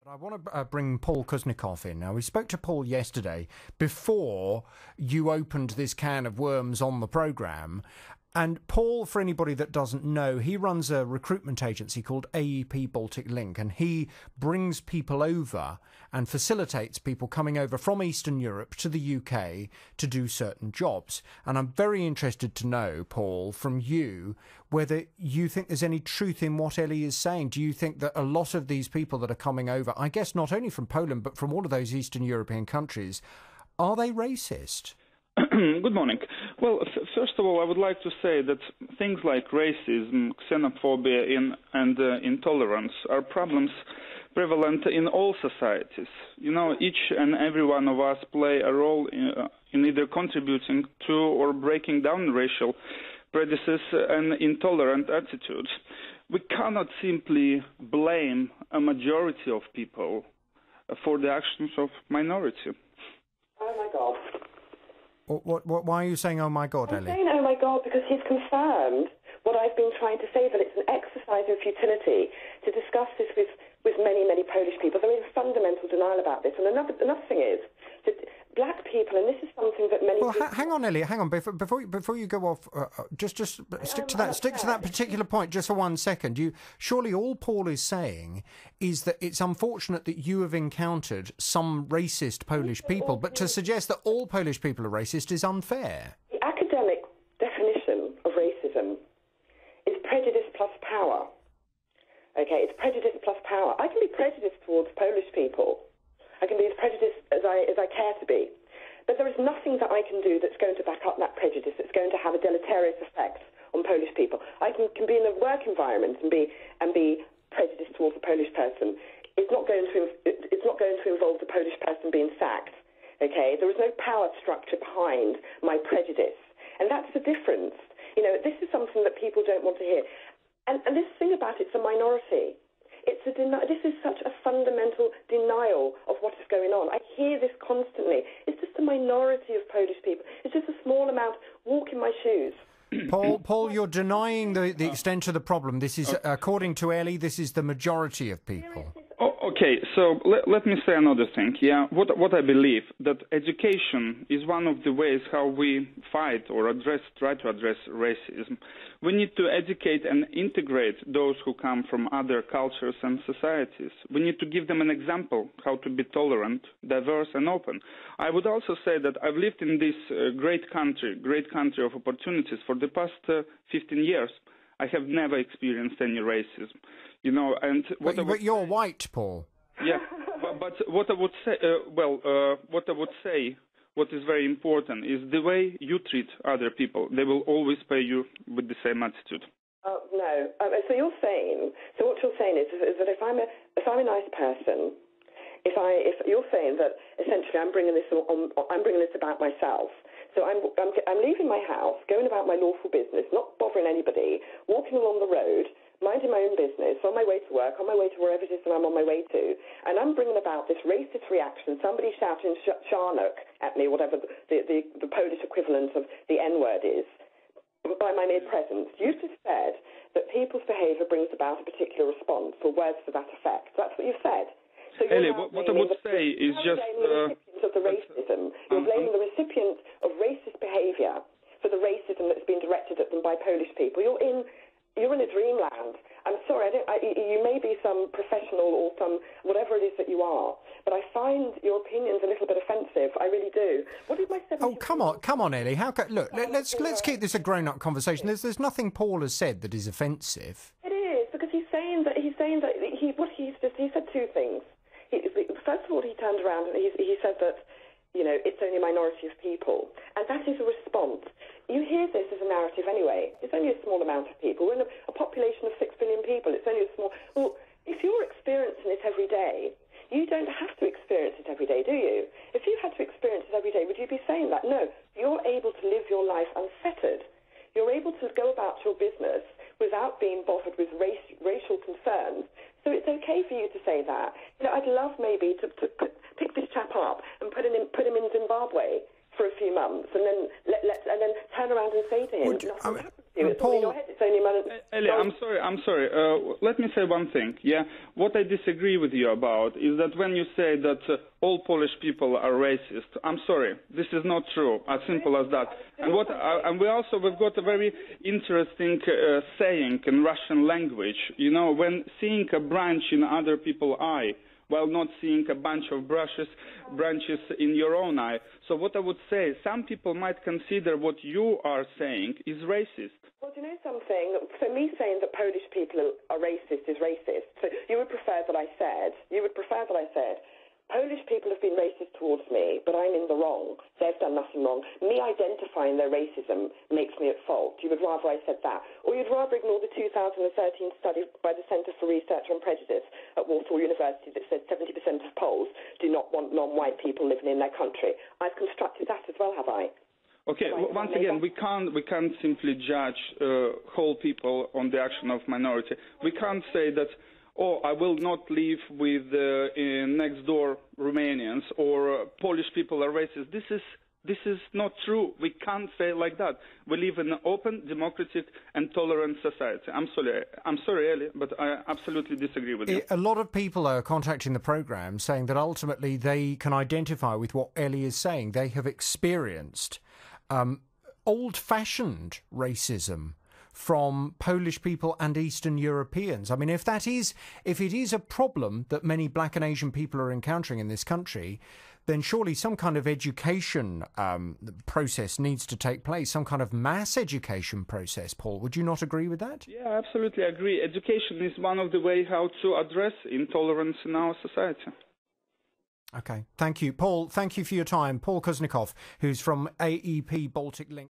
I want to bring Paul Kuznecovs in. Now, we spoke to Paul yesterday before you opened this can of worms on the programme. And Paul, for anybody that doesn't know, he runs a recruitment agency called AEP Baltic Link, and he brings people over and facilitates people coming over from Eastern Europe to the UK to do certain jobs. And I'm very interested to know, Paul, from you, whether you think there's any truth in what Ellie is saying. Do you think that a lot of these people that are coming over, I guess not only from Poland, but from all of those Eastern European countries, are they racist? Good morning. Well, first of all, I would like to say that things like racism, xenophobia, and intolerance are problems prevalent in all societies. You know, each and every one of us play a role in either contributing to or breaking down racial prejudices and intolerant attitudes. We cannot simply blame a majority of people for the actions of minority. Oh my God. Why are you saying, oh my God, Ellie? I'm saying, oh my God, because he's confirmed what I've been trying to say, that it's an exercise in futility to discuss this with many, many Polish people. There is fundamental denial about this. And another thing is that black people, and this is something that many people... hang on, Ellie, hang on. Before you go off, just stick to that particular point just for 1 second. Surely all Paul is saying is that it's unfortunate that you have encountered some racist Polish people, but to suggest that all Polish people are racist is unfair. The academic definition of racism is prejudice plus power. Okay, it's prejudice plus power. I can be prejudiced towards Polish people. I can be as prejudiced as I care to be. But there is nothing that I can do that's going to back up that prejudice, that's going to have a deleterious effect on Polish people. I can be in a work environment and be prejudiced towards a Polish person. It's not going to involve the Polish person being sacked. Okay? There is no power structure behind my prejudice. And that's the difference. You know, this is something that people don't want to hear. And this thing about it's a minority. This is such a fundamental denial of what is going on. I hear this constantly. It's just a minority of Polish people. It's just a small amount. Walk in my shoes. Paul, you're denying the extent of the problem. This is, according to Ellie, this is the majority of people. Okay, so let me say another thing. Yeah, what I believe, that education is one of the ways how we fight or try to address racism. We need to educate and integrate those who come from other cultures and societies. We need to give them an example how to be tolerant, diverse, and open. I would also say that I've lived in this great country of opportunities for the past 15 years. I have never experienced any racism, you know. And but you're white, Paul. Yeah, but what I would say, what is very important is the way you treat other people. They will always pay you with the same attitude. No. So you're saying. So what you're saying is that if I'm a nice person, if you're saying that essentially I'm bringing this about myself. So I'm leaving my house, going about my lawful business, not bothering anybody, walking along the road, minding my own business, on my way to work, on my way to wherever it is that I'm on my way to, and I'm bringing about this racist reaction, somebody shouting Sharnuk at me, whatever the Polish equivalent of the N-word is, by my mere presence. You just said that people's behaviour brings about a particular response, or words to that effect. That's what you said. So Ellie, what I would say is just... of the racism. You're blaming the recipient of racist behaviour for the racism that's been directed at them by Polish people. You're in a dreamland. I'm sorry, you may be some professional or some whatever it is that you are, but I find your opinions a little bit offensive. I really do. What did my 70- Oh, come on, Ellie. Look, let's keep this a grown-up conversation. There's nothing Paul has said that is offensive. It is, because he said two things. First of all, he turned around and he said that, you know, it's only a minority of people. And that is a response. You hear this as a narrative anyway. It's only a small amount of people. We're in a population of 6 billion people. It's only a small... Well, if you're experiencing it every day, you don't have to experience it every day, do you? If you had to experience it every day, would you be saying that? No. You're able to live your life unfettered. You're able to go about your business without being bothered with racial concerns. So it's okay for you to say that. You know, I'd love maybe to pick this chap up and put him in Zimbabwe for a few months, and then turn around and say to him, It's all in your head. It's only a matter. Ellie, I'm sorry. Let me say one thing. Yeah, what I disagree with you about is that when you say that all Polish people are racist, I'm sorry, this is not true. As simple as that. And we've got a very interesting saying in Russian language. You know, when seeing a branch in other people's eye, while not seeing a bunch of branches in your own eye. So what I would say, some people might consider what you are saying is racist. Well, do you know something? For me, saying that Polish people are racist is racist. So you would prefer that I said, Polish people have been racist towards me, but I'm in the wrong. They've done nothing wrong. Me identifying their racism makes me at fault. You would rather I said that. Or you'd rather ignore the 2013 study by the Centre for Research on Prejudice at Warsaw University that said 70% of Poles do not want non-white people living in their country. I've constructed that as well, have I? Okay, once again, we can't simply judge whole people on the action of minority. We can't say that, oh, I will not live with next door Romanians or Polish people are racist. This is not true. We can't say like that. We live in an open, democratic, and tolerant society. I'm sorry, Ellie, but I absolutely disagree with you. A lot of people are contacting the programme saying that ultimately they can identify with what Ellie is saying. They have experienced old-fashioned racism from Polish people and Eastern Europeans. I mean, if it is a problem that many black and Asian people are encountering in this country, then surely some kind of education process needs to take place, some kind of mass education process, Paul. Would you not agree with that? Yeah, I absolutely agree. Education is one of the ways how to address intolerance in our society. Okay, thank you. Paul, thank you for your time. Paul Kuznecovs, who's from AEP Baltic Link.